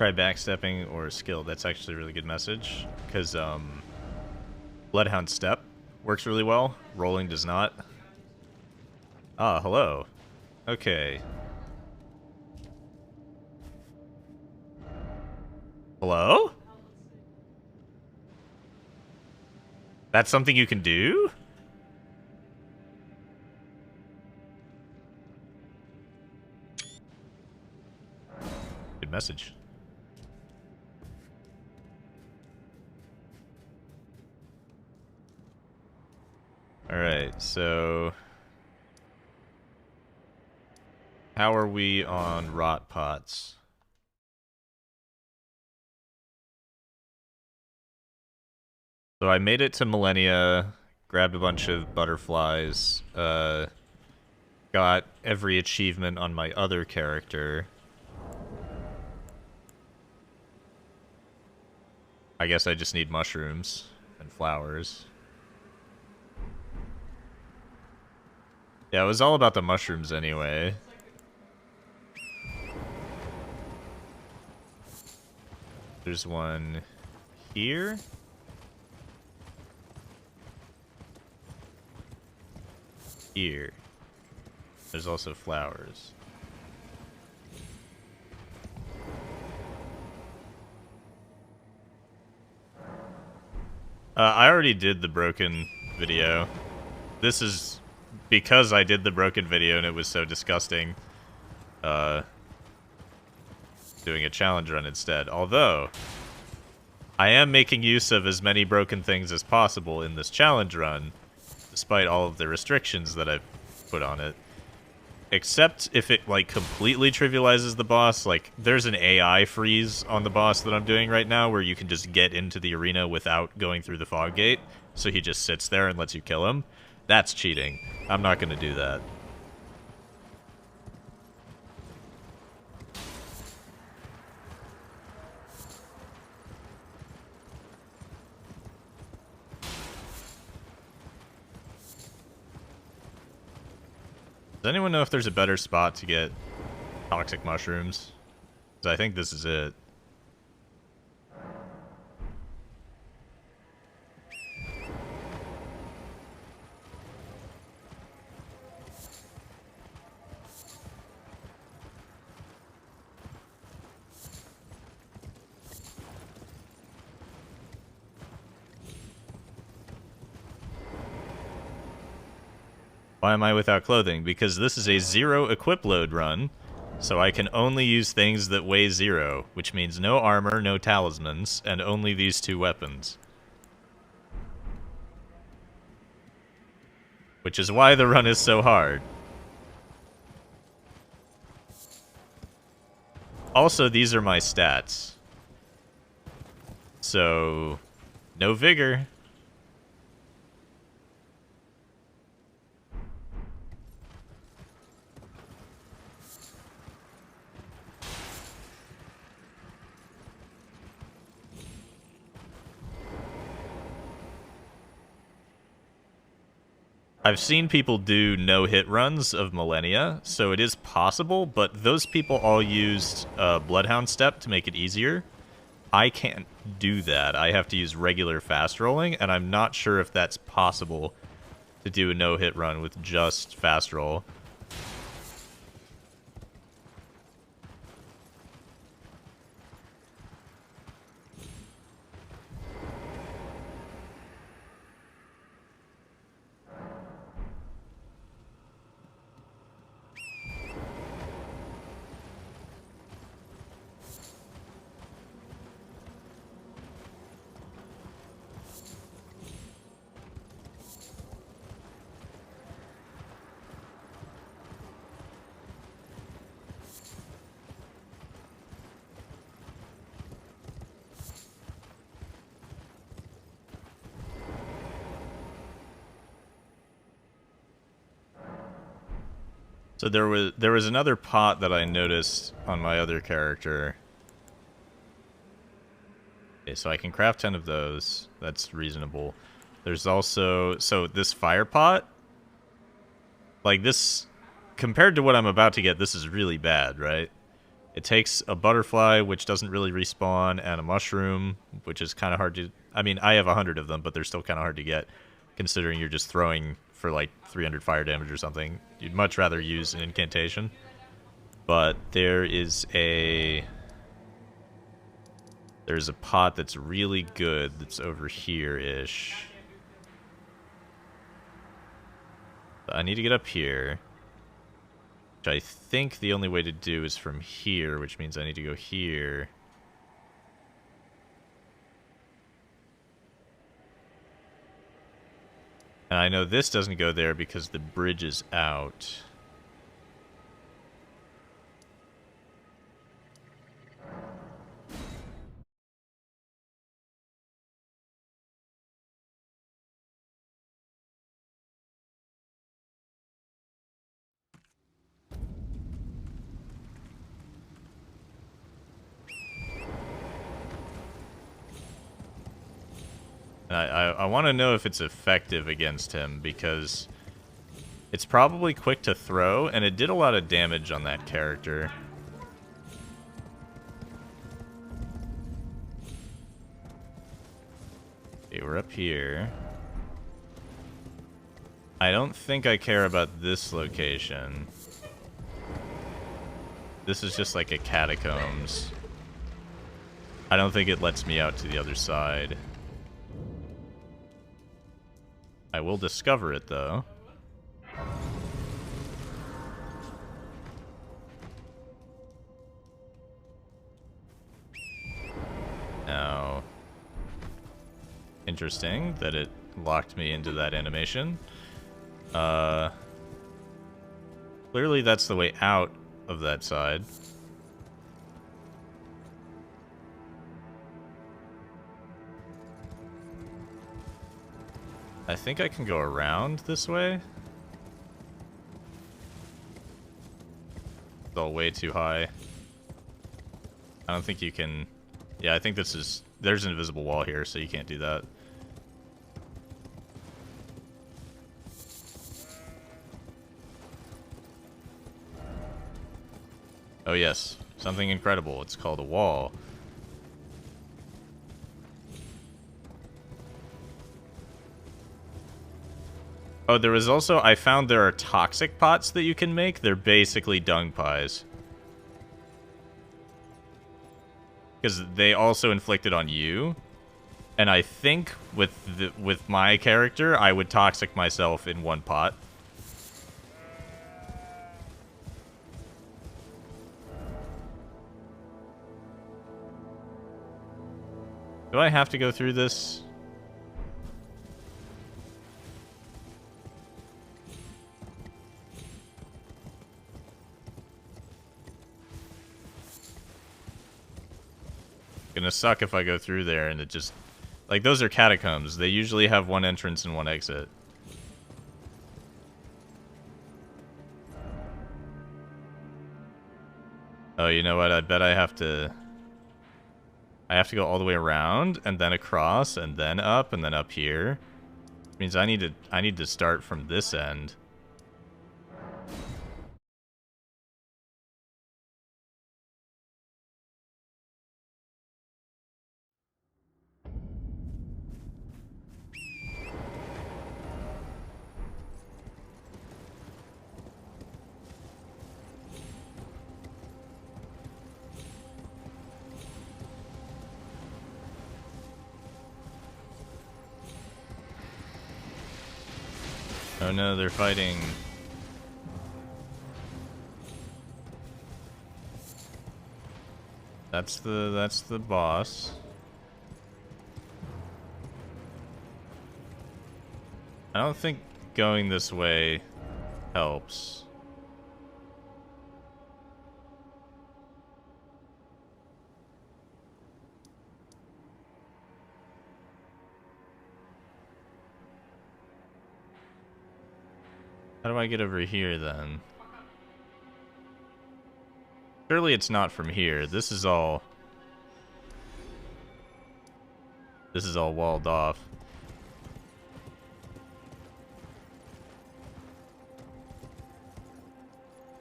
Try backstepping or skill. That's actually a really good message, because Bloodhound Step works really well. Rolling does not. Ah, hello. Okay. Hello? That's something you can do? Good message. Alright, so... how are we on rot pots? So I made it to Millennia, grabbed a bunch of butterflies, got every achievement on my other character. I guess I just need mushrooms and flowers. Yeah, it was all about the mushrooms anyway. There's one here. Here. There's also flowers. I already did the broken video. This is because I did the broken video and it was so disgusting. Doing a challenge run instead. Although, I am making use of as many broken things as possible in this challenge run, despite all of the restrictions that I've put on it. Except if it, like, completely trivializes the boss. Like, there's an AI freeze on the boss that I'm doing right now where you can just get into the arena without going through the fog gate. So he just sits there and lets you kill him. That's cheating. I'm not going to do that. Does anyone know if there's a better spot to get toxic mushrooms? Because I think this is it. Why am I without clothing? Because this is a 0 equip load run, so I can only use things that weigh 0, which means no armor, no talismans, and only these 2 weapons. Which is why the run is so hard. Also, these are my stats. So, no vigor. I've seen people do no-hit runs of Millennia, so it is possible, but those people all used Bloodhound Step to make it easier. I can't do that. I have to use regular fast rolling, and I'm not sure if that's possible to do a no-hit run with just fast roll. So there was another pot that I noticed on my other character. Okay, so I can craft 10 of those. That's reasonable. There's also... so this fire pot... like, this... compared to what I'm about to get, this is really bad, right? It takes a butterfly, which doesn't really respawn, and a mushroom, which is kind of hard to... I mean, I have 100 of them, but they're still kind of hard to get, considering you're just throwing for like 300 fire damage or something. You'd much rather use an incantation. But there is a... There's a pot that's really good that's over here-ish. I need to get up here. Which I think the only way to do is from here, which means I need to go here. And I know this doesn't go there because the bridge is out. And I want to know if it's effective against him, because it's probably quick to throw, and it did a lot of damage on that character. Okay, we're up here. I don't think I care about this location. This is just like a catacombs. I don't think it lets me out to the other side. I will discover it, though. Now, interesting that it locked me into that animation. Clearly that's the way out of that side. I think I can go around this way. It's all way too high. I don't think you can... Yeah, I think this is... There's an invisible wall here, so you can't do that. Oh yes, something incredible. It's called a wall. Oh, there was also... I found there are toxic pots that you can make. They're basically dung pies. Because they also inflicted on you. And I think with my character, I would toxic myself in one pot. Do I have to go through this? Gonna suck if I go through there and it just... Like, those are catacombs. They usually have one entrance and one exit. Oh, you know what? I bet I have to... I have to go all the way around, and then across, and then up here. Which means I need to start from this end. Oh no, they're fighting. That's the boss. I don't think going this way helps. How do I get over here, then? Surely it's not from here. This is all walled off.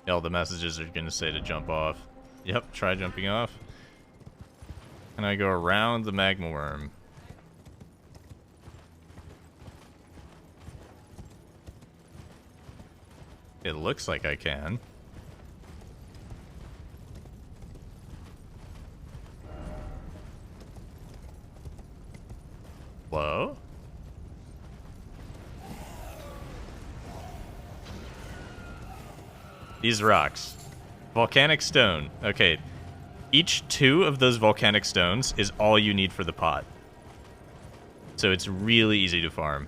All the messages are going to say to jump off. Yep, try jumping off. And I go around the magma worm. It looks like I can. Hello? These rocks. Volcanic stone. Okay. Each 2 of those volcanic stones is all you need for the pot. So it's really easy to farm.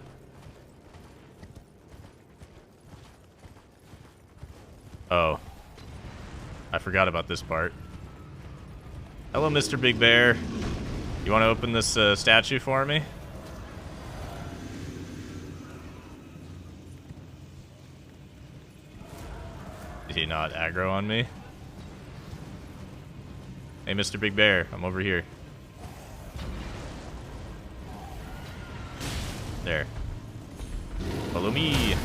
Oh. I forgot about this part. Hello, Mr. Big Bear. You want to open this statue for me? Did he not aggro on me? Hey, Mr. Big Bear, I'm over here. There. Follow me.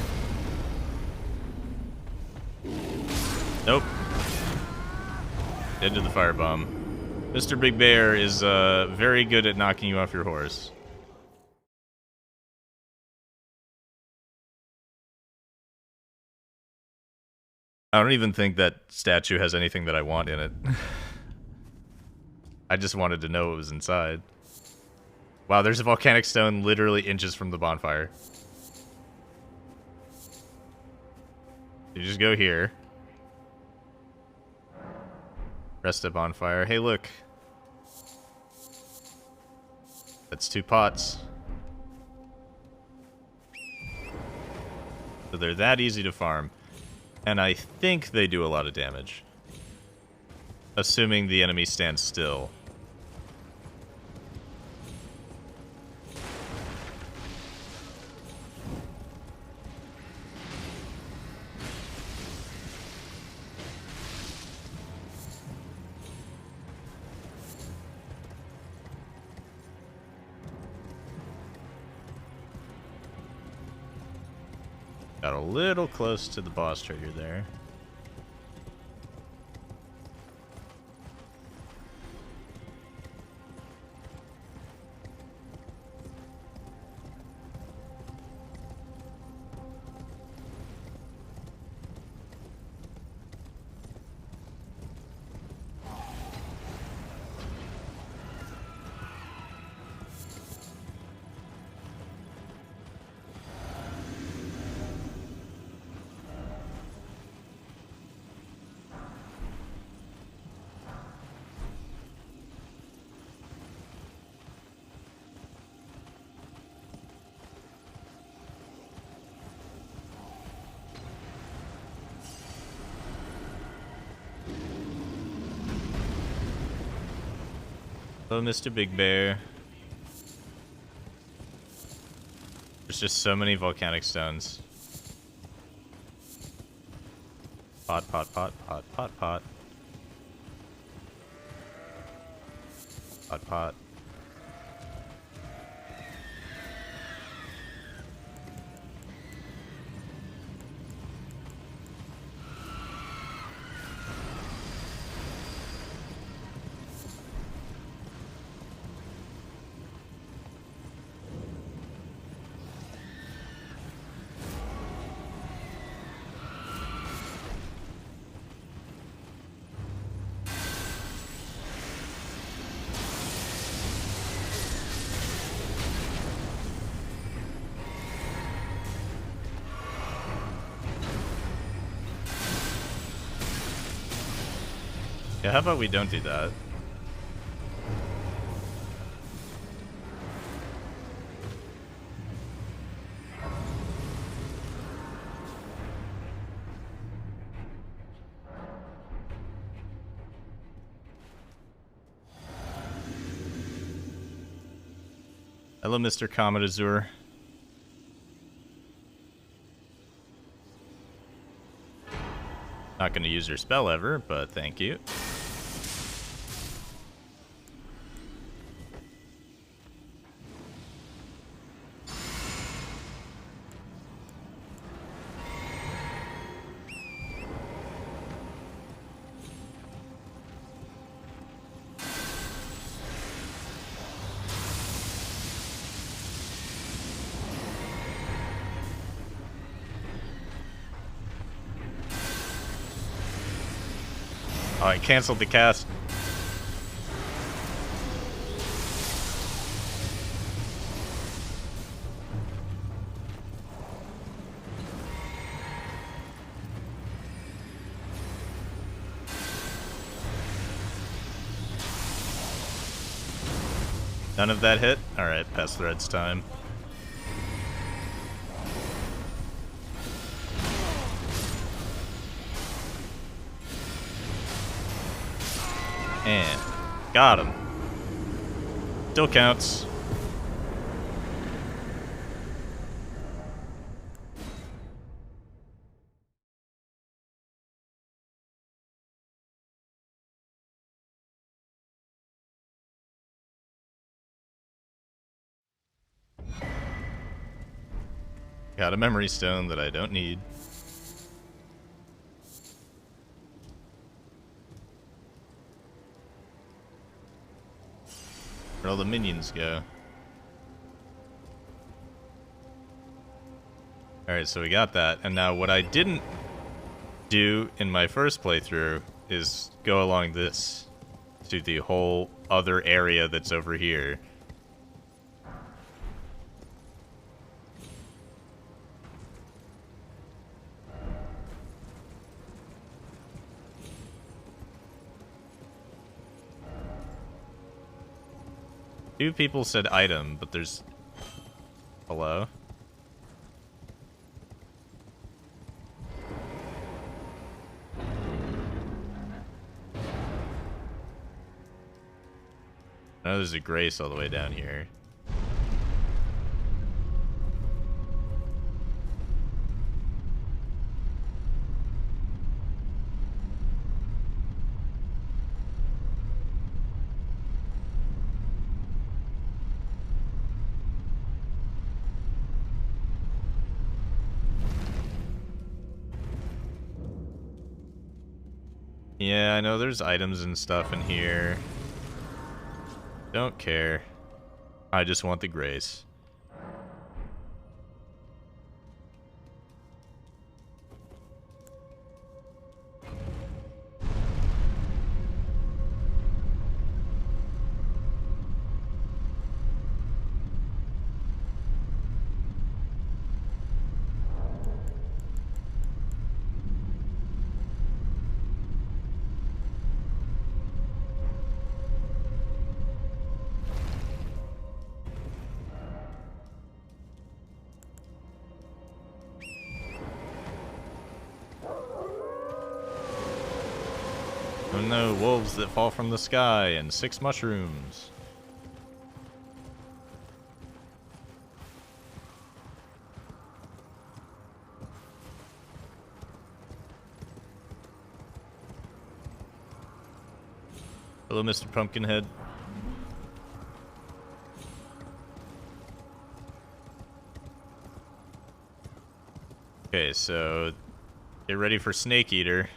Nope. Dead to the firebomb. Mr. Big Bear is very good at knocking you off your horse. I don't even think that statue has anything that I want in it. I just wanted to know what was inside. Wow, there's a volcanic stone literally inches from the bonfire. You just go here. Rest at bonfire. Hey, look. That's 2 pots. So they're that easy to farm. And I think they do a lot of damage. Assuming the enemy stands still. Got a little close to the boss trigger there. Hello, Mr. Big Bear. There's just so many volcanic stones. Pot, pot, pot, pot, pot, pot. Pot, pot. Yeah, how about we don't do that? Hello, Mr. Comet Azure. Not going to use your spell ever, but thank you. Oh, I canceled the cast. None of that hit? Alright, pass threads time. And got him. Still counts. Got a memory stone that I don't need. Where'd all the minions go? Alright, so we got that. And now what I didn't do in my first playthrough is go along this to the whole other area that's over here. Two people said item, but there's... Hello? I know there's a Grace all the way down here. Yeah, I know there's items and stuff in here. Don't care. I just want the Grace. Oh no, wolves that fall from the sky and 6 mushrooms. Hello, Mr. Pumpkinhead. Okay, so get ready for Snake Eater.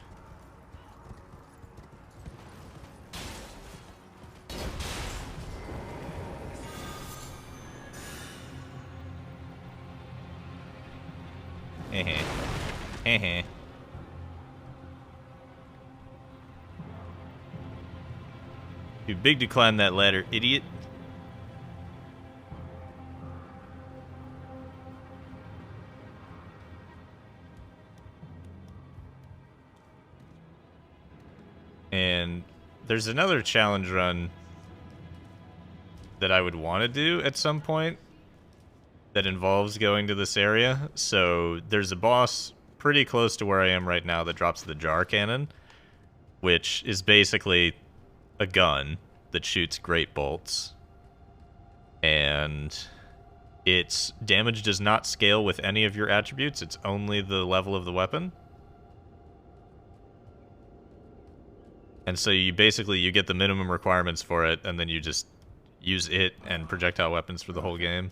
Too big to climb that ladder, idiot. And there's another challenge run that I would want to do at some point that involves going to this area. So there's a boss pretty close to where I am right now that drops the jar cannon, which is basically a gun that shoots great bolts. And its damage does not scale with any of your attributes. It's only the level of the weapon. And so you basically, you get the minimum requirements for it, and then you just use it and projectile weapons for the whole game.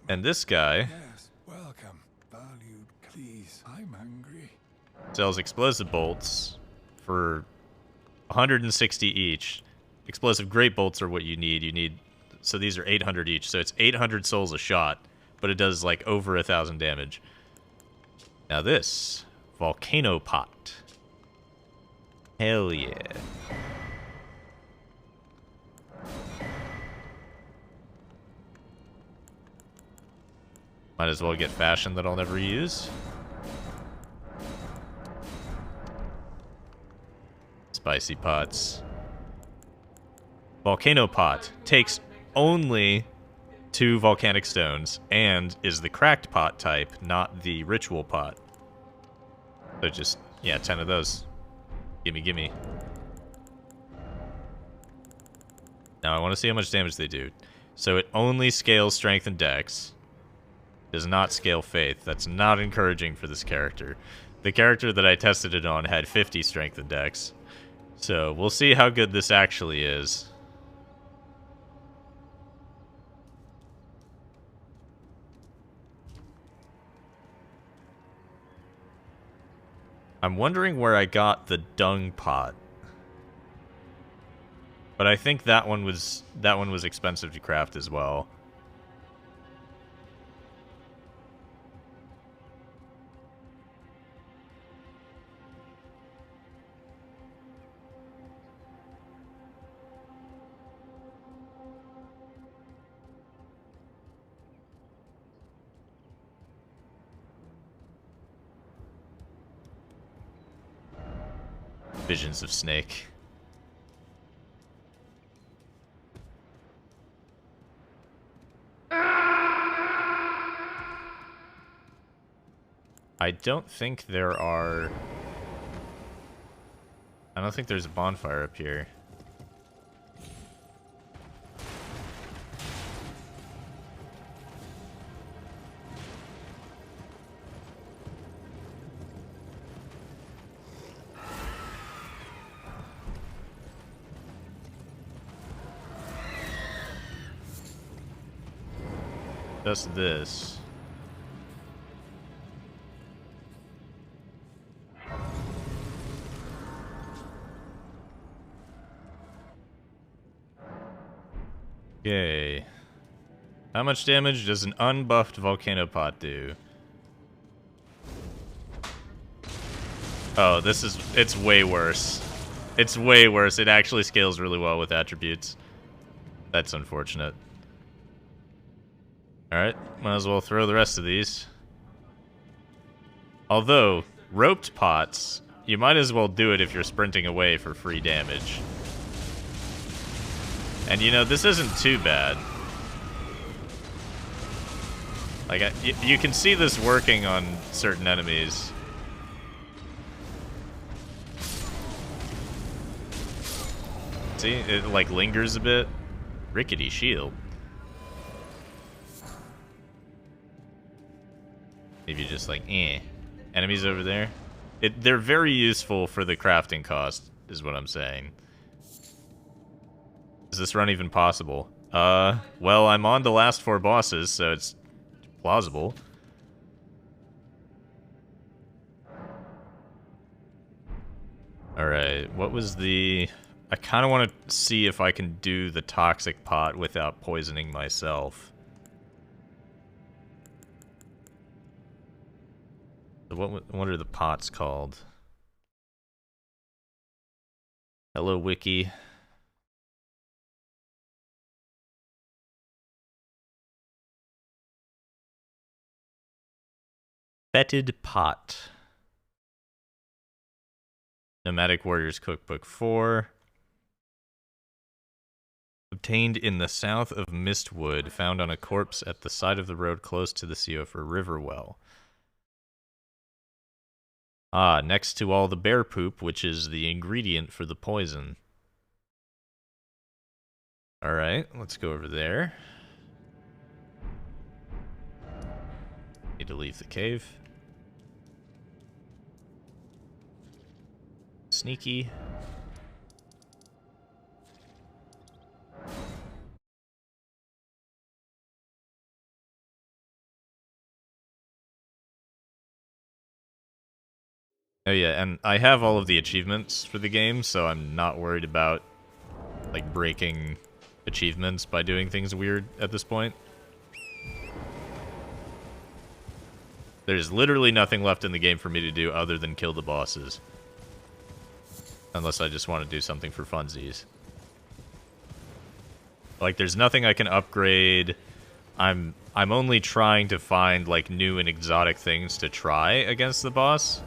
And this guy yes, welcome. Valued, please. I'm hungry. sells explosive bolts for 160 each. Explosive great bolts are what you need. So these are 800 each. So it's 800 souls a shot, but it does like over 1,000 damage. Now this Volcano Pot. Hell yeah. Might as well get fashion that I'll never use. Spicy pots. Volcano pot takes only 2 volcanic stones and is the cracked pot type, not the ritual pot. So just, yeah, 10 of those. Gimme, gimme. Now I want to see how much damage they do. So it only scales strength and dex. Does not scale faith. That's not encouraging for this character. The character that I tested it on had 50 strength and dex. So we'll see how good this actually is. I'm wondering where I got the dung pot. But I think that one was expensive to craft as well. Visions of Snake. I don't think there are... I don't think there's a bonfire up here. Just this. Okay. How much damage does an unbuffed volcano pot do? Oh, it's way worse. It's way worse. It actually scales really well with attributes. That's unfortunate. Alright, might as well throw the rest of these. Although, roped pots, you might as well do it if you're sprinting away for free damage. And you know, this isn't too bad. Like, you can see this working on certain enemies. See, it like lingers a bit. Rickety shield. Maybe just like, enemies over there. They're very useful for the crafting cost, is what I'm saying. Is this run even possible? Well, I'm on the last 4 bosses, so it's plausible. Alright, what was the... I kind of want to see if I can do the toxic pot without poisoning myself. What are the pots called? Hello, Wiki. Fetid pot. Nomadic Warriors Cookbook 4. Obtained in the south of Mistwood, found on a corpse at the side of the road close to the Seofor River well. Ah, next to all the bear poop, which is the ingredient for the poison. Alright, let's go over there. Need to leave the cave. Sneaky. Oh yeah, and I have all of the achievements for the game, so I'm not worried about, like, breaking achievements by doing things weird at this point. There's literally nothing left in the game for me to do other than kill the bosses. Unless I just want to do something for funsies. Like, there's nothing I can upgrade. I'm only trying to find, like, new and exotic things to try against the boss.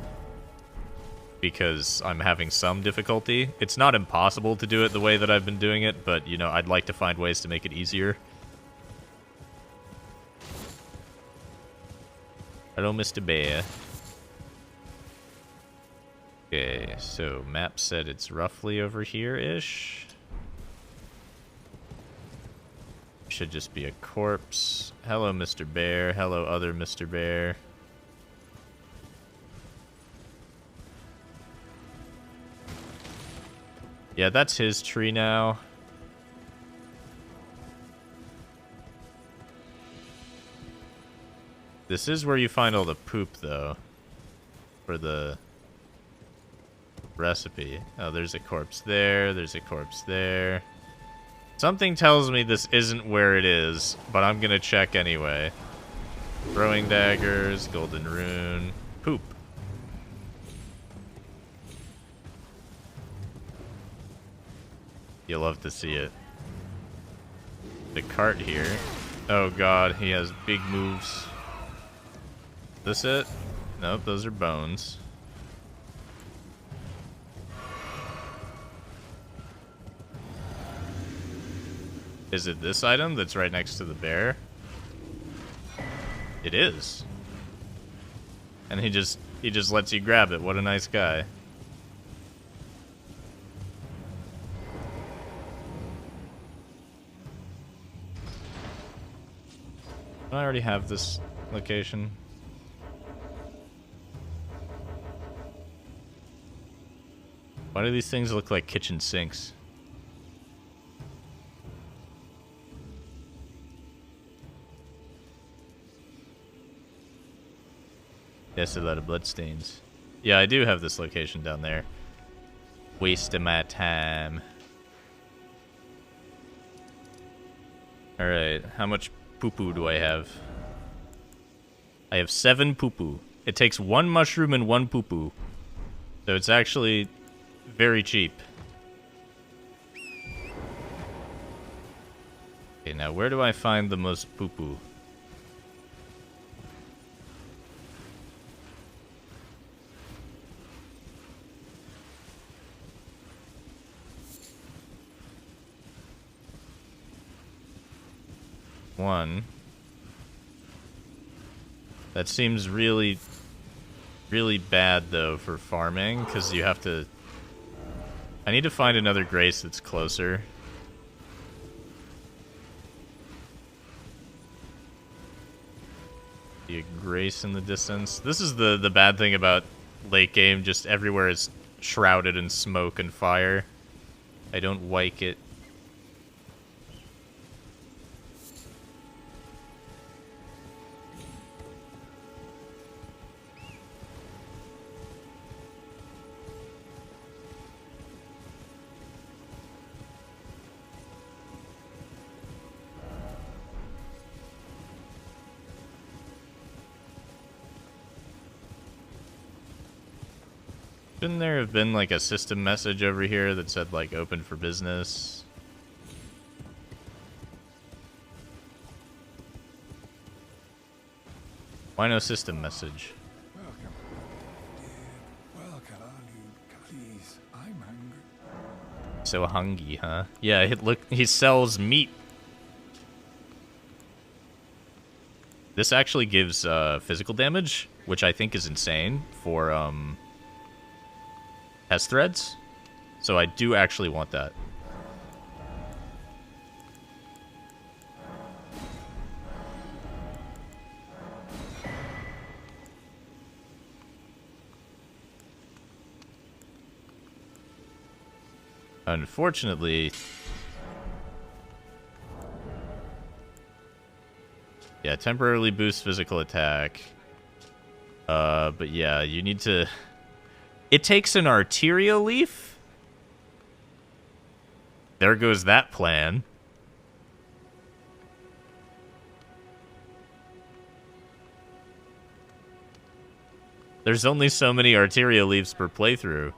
Because I'm having some difficulty. It's not impossible to do it the way that I've been doing it, but, you know, I'd like to find ways to make it easier. Hello, Mr. Bear. Okay, so map said it's roughly over here-ish. Should just be a corpse. Hello, Mr. Bear. Hello, other Mr. Bear. Yeah, that's his tree now. This is where you find all the poop, though. For the recipe. Oh, there's a corpse there. There's a corpse there. Something tells me this isn't where it is, but I'm gonna check anyway. Throwing daggers, golden rune, poop. You'll love to see it. The cart here. Oh god, he has big moves. This it? Nope, those are bones. Is it this item that's right next to the bear? It is. And he just lets you grab it. What a nice guy. I already have this location. Why do these things look like kitchen sinks? Yes, a lot of bloodstains. Yeah, I do have this location down there. Wasting my time. Alright, how much poo-poo do I have? I have 7 poo-poo. It takes 1 mushroom and 1 poo-poo. So it's actually very cheap. Okay, now where do I find the most poo-poo? One. That seems really, really bad, though, for farming, because you have to... I need to find another grace that's closer. See a grace in the distance. This is the bad thing about late game, just everywhere is shrouded in smoke and fire. I don't like it. Shouldn't there have been like a system message over here that said like open for business? Why no system message? Welcome. Dear, welcome. Please, I'm hungry. So hungry, huh? Yeah, look, he sells meat. This actually gives physical damage, which I think is insane for test threads. So I do actually want that. Unfortunately... Yeah, temporarily boost physical attack. But yeah, you need to... It takes an arterial leaf? There goes that plan. There's only so many arterial leaves per playthrough.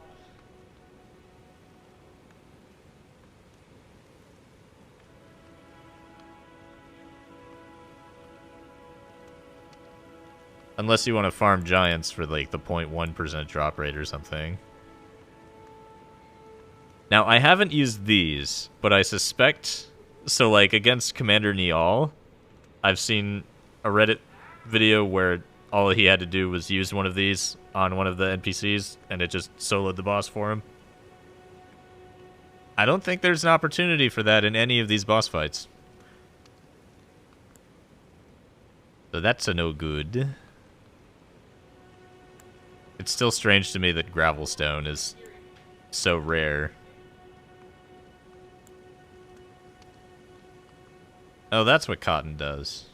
Unless you want to farm giants for like the 0.1% drop rate or something. Now, I haven't used these, but I suspect... So, like, against Commander Niall, I've seen a Reddit video where all he had to do was use one of these on one of the NPCs, and it just soloed the boss for him. I don't think there's an opportunity for that in any of these boss fights. So that's a no good. It's still strange to me that Gravelstone is so rare. Oh, that's what cotton does.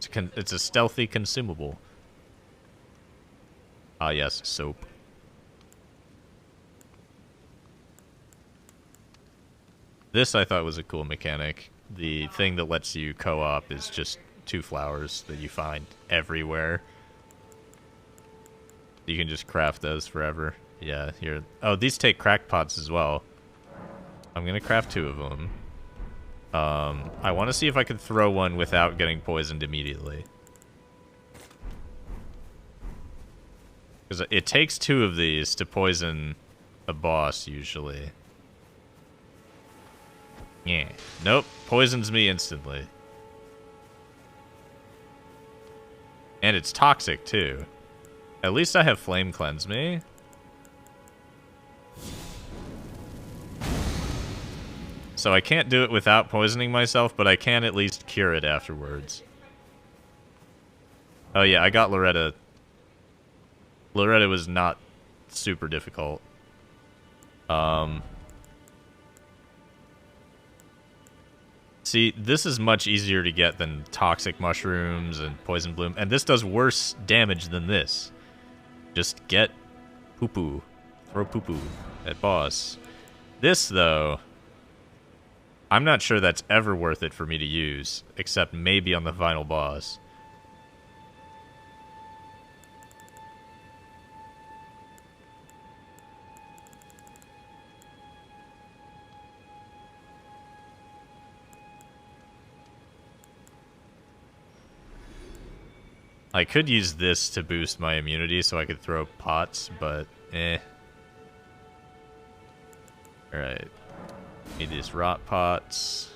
It's a stealthy consumable. Ah, yes, soap. This I thought was a cool mechanic. The thing that lets you co-op is just 2 flowers that you find everywhere. You can just craft those forever. Yeah, here. Oh, these take crackpots as well. I'm gonna craft 2 of them. I want to see if I can throw one without getting poisoned immediately. Because it takes 2 of these to poison a boss, usually. Yeah. Nope. Poisons me instantly. And it's toxic, too. At least I have Flame Cleanse me. So I can't do it without poisoning myself, but I can at least cure it afterwards. Oh yeah, I got Loretta. Loretta was not super difficult. See, this is much easier to get than Toxic Mushrooms and Poison Bloom, and this does worse damage than this. Just get poo-poo. Throw poo-poo at boss. This, though... I'm not sure that's ever worth it for me to use, except maybe on the final boss. I could use this to boost my immunity so I could throw pots, but eh. Alright. Need these rot pots.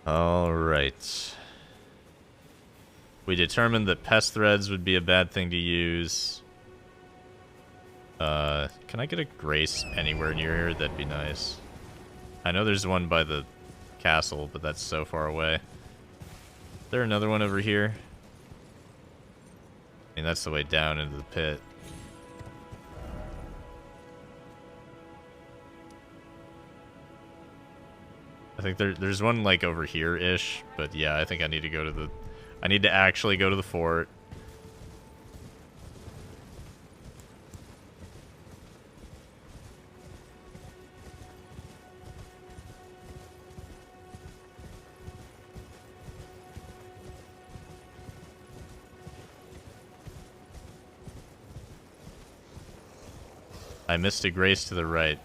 Alright. We determined that pest threads would be a bad thing to use. Can I get a grace anywhere near here? That'd be nice. I know there's one by the castle, but that's so far away. Is there another one over here? I mean, that's the way down into the pit. I think there's one, like, over here-ish, but yeah, I think I need to go to the... I need to actually go to the fort. I missed a grace to the right.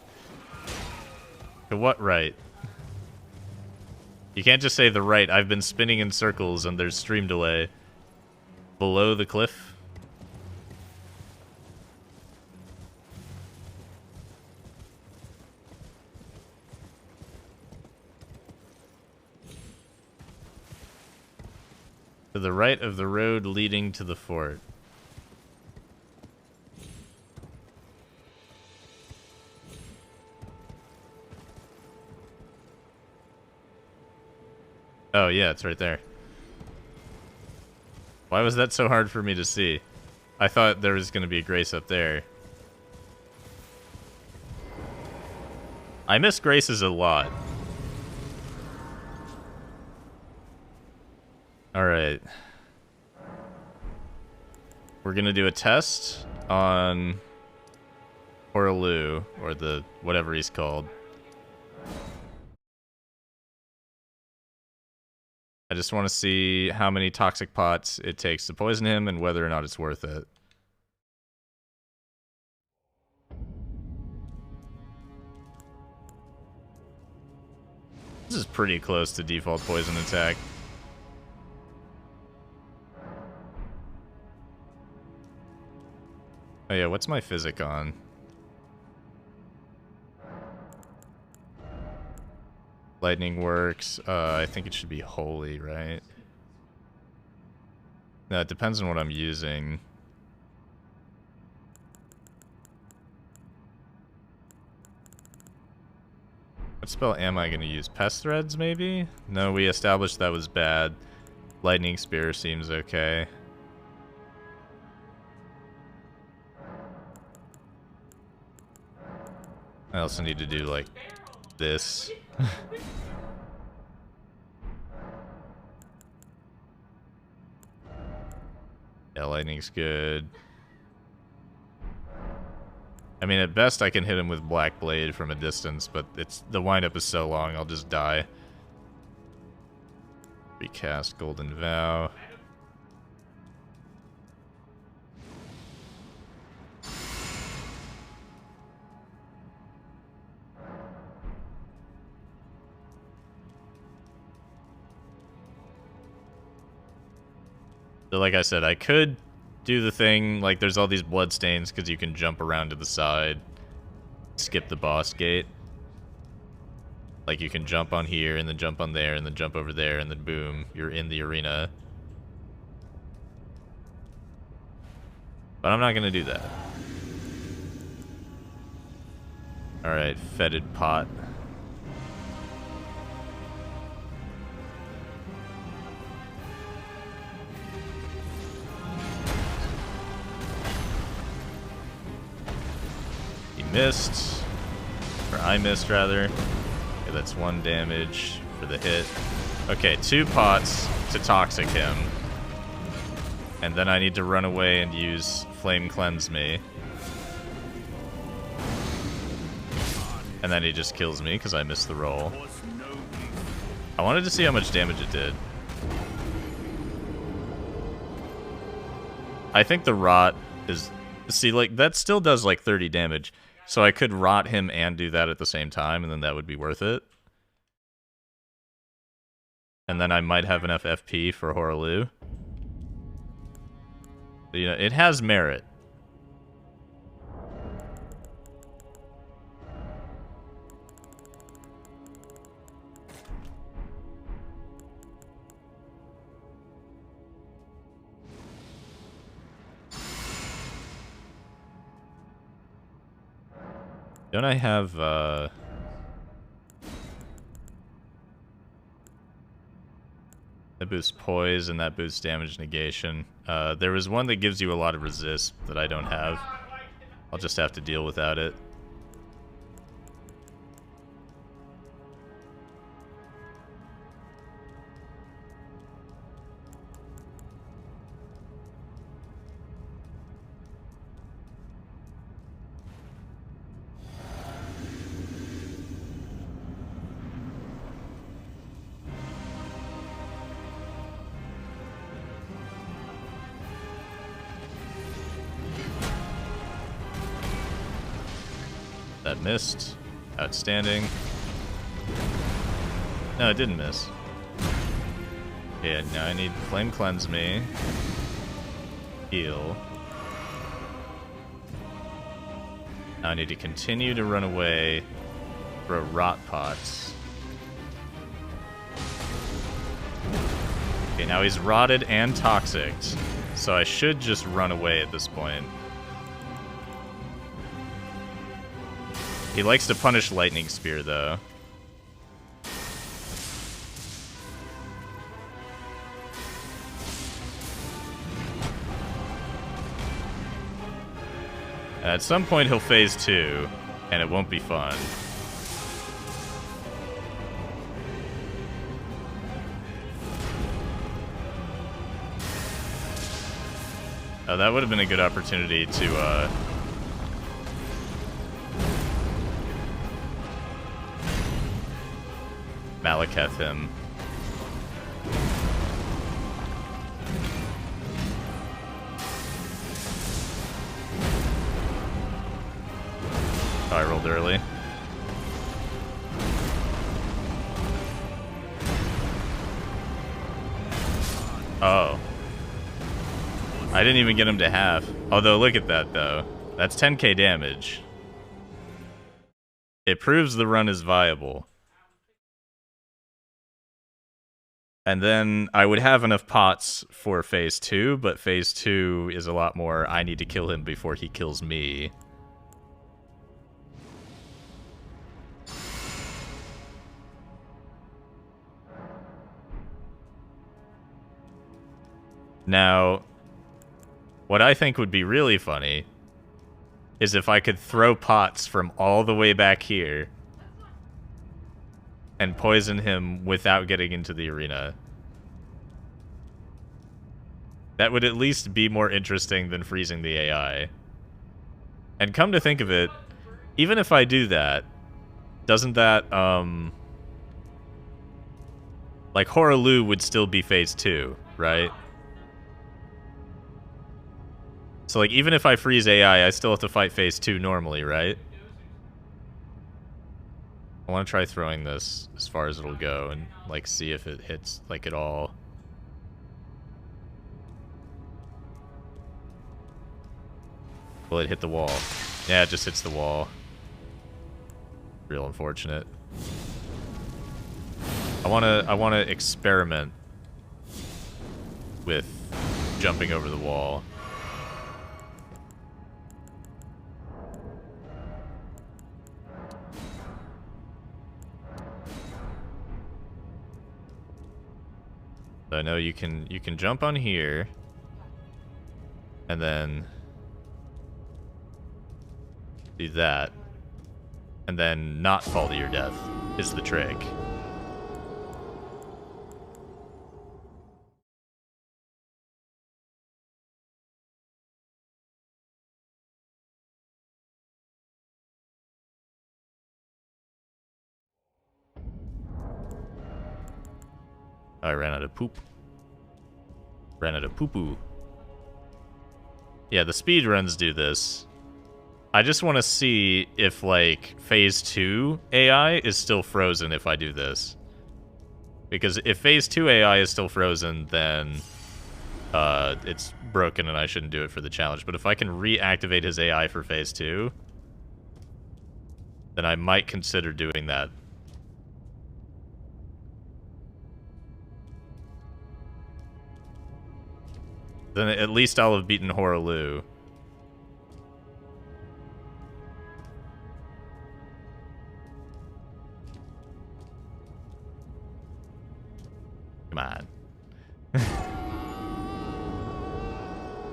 To what right? You can't just say the right. I've been spinning in circles and there's stream delay. Below the cliff? To the right of the road leading to the fort. Oh, yeah, it's right there. Why was that so hard for me to see? I thought there was going to be a grace up there. I miss graces a lot. Alright. We're going to do a test on Horaloo, or the whatever he's called. I just want to see how many toxic pots it takes to poison him and whether or not it's worth it. This is pretty close to default poison attack. Oh yeah, what's my physic on? Lightning works. I think it should be holy, right? No, it depends on what I'm using. What spell am I going to use? Pest Threads, maybe? No, we established that was bad. Lightning Spear seems okay. I also need to do, like, this. Yeah, lightning's good. I mean, at best I can hit him with Black Blade from a distance, but the windup is so long, I'll just die. Recast Golden Vow. So like I said, I could do the thing, like there's all these bloodstains because you can jump around to the side, skip the boss gate. Like you can jump on here and then jump on there and then jump over there and then boom, you're in the arena. But I'm not gonna do that. Alright, fetid pot. Missed, or I missed rather. Okay, that's 1 damage for the hit. Okay, 2 pots to toxic him. And then I need to run away and use Flame Cleanse me. And then he just kills me because I missed the roll. I wanted to see how much damage it did. I think the rot is... See, like, that still does like 30 damage. So I could rot him and do that at the same time, and then that would be worth it. And then I might have enough FP for Horaloo. But, you know, it has merit. Don't I have, that boosts poise and that boosts damage negation. There was one that gives you a lot of resist that I don't have. I'll just have to deal without it. That missed. Outstanding. No, it didn't miss. Yeah, now I need Flame Cleanse me. Heal. Now I need to continue to run away. Throw Rot Pots. Okay, now he's rotted and toxicked. So I should just run away at this point. He likes to punish Lightning Spear, though. At some point, he'll phase 2, and it won't be fun. Oh, that would have been a good opportunity to, Malekith him. Oh, I rolled early. I didn't even get him to half. Although, look at that, though. That's 10k damage. It proves the run is viable. And then I would have enough pots for phase 2, but phase 2 is a lot more, I need to kill him before he kills me. Now, what I think would be really funny is if I could throw pots from all the way back here and poison him without getting into the arena. That would at least be more interesting than freezing the AI. And come to think of it, even if I do that, doesn't that, like, Hoaraloo would still be phase 2, right? So, like, even if I freeze AI, I still have to fight phase 2 normally, right? I want to try throwing this as far as it'll go and, like, see if it hits, like, at all. Will it hit the wall? Yeah, it just hits the wall. Real unfortunate. I wanna experiment with jumping over the wall. So I know you can jump on here and then do that and then not fall to your death is the trick. I ran out of poop. Ran out of poo-poo. Yeah, the speed runs do this. I just want to see if, like, phase 2 AI is still frozen if I do this. Because if phase 2 AI is still frozen, then it's broken and I shouldn't do it for the challenge. But if I can reactivate his AI for phase 2, then I might consider doing that. Then at least I'll have beaten Hoaraloo. Come on.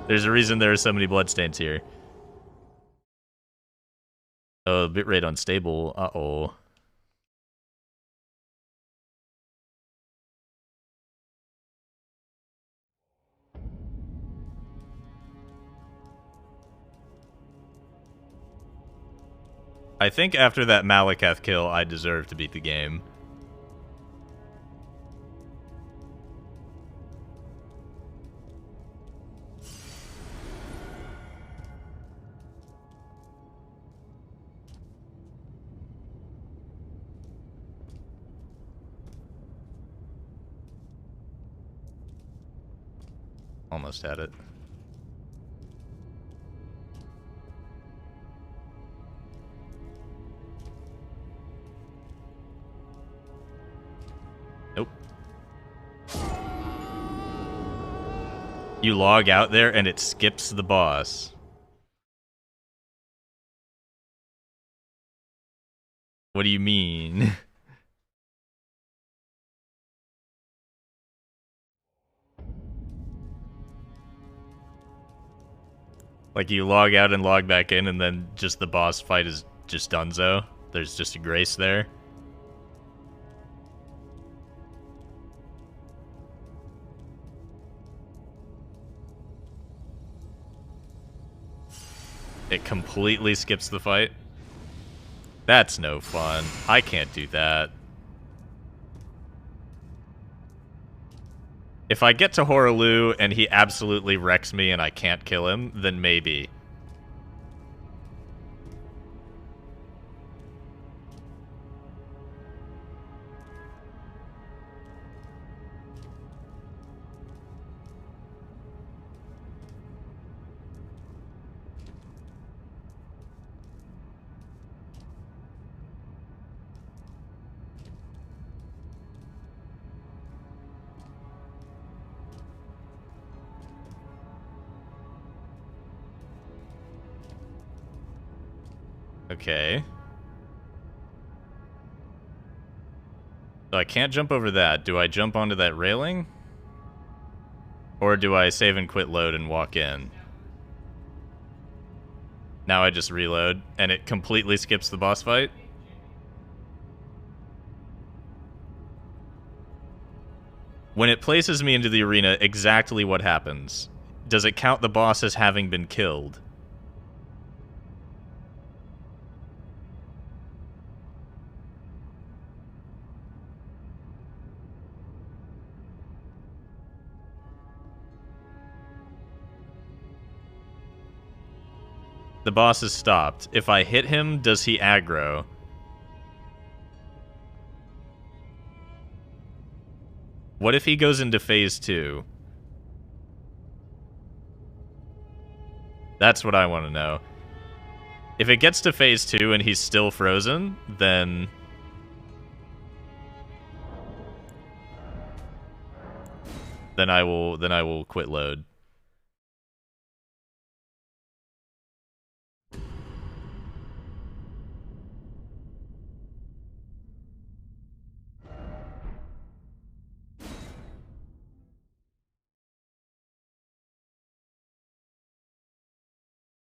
There's a reason there are so many bloodstains here. Oh, bitrate unstable. Uh-oh. I think after that Malakath kill, I deserve to beat the game. Almost had it. Nope. You log out there and it skips the boss. What do you mean? Like you log out and log back in and then just the boss fight is just donezo? There's just a grace there? It completely skips the fight? That's no fun. I can't do that. If I get to Hoaraloo and he absolutely wrecks me and I can't kill him, then maybe. Okay. So I can't jump over that. Do I jump onto that railing? Or do I save and quit load and walk in? Now I just reload, and it completely skips the boss fight? When it places me into the arena, exactly what happens? Does it count the boss as having been killed? The boss is stopped. If I hit him, does he aggro? What if he goes into phase 2? That's what I want to know. If it gets to phase 2 and he's still frozen, then I will quit load.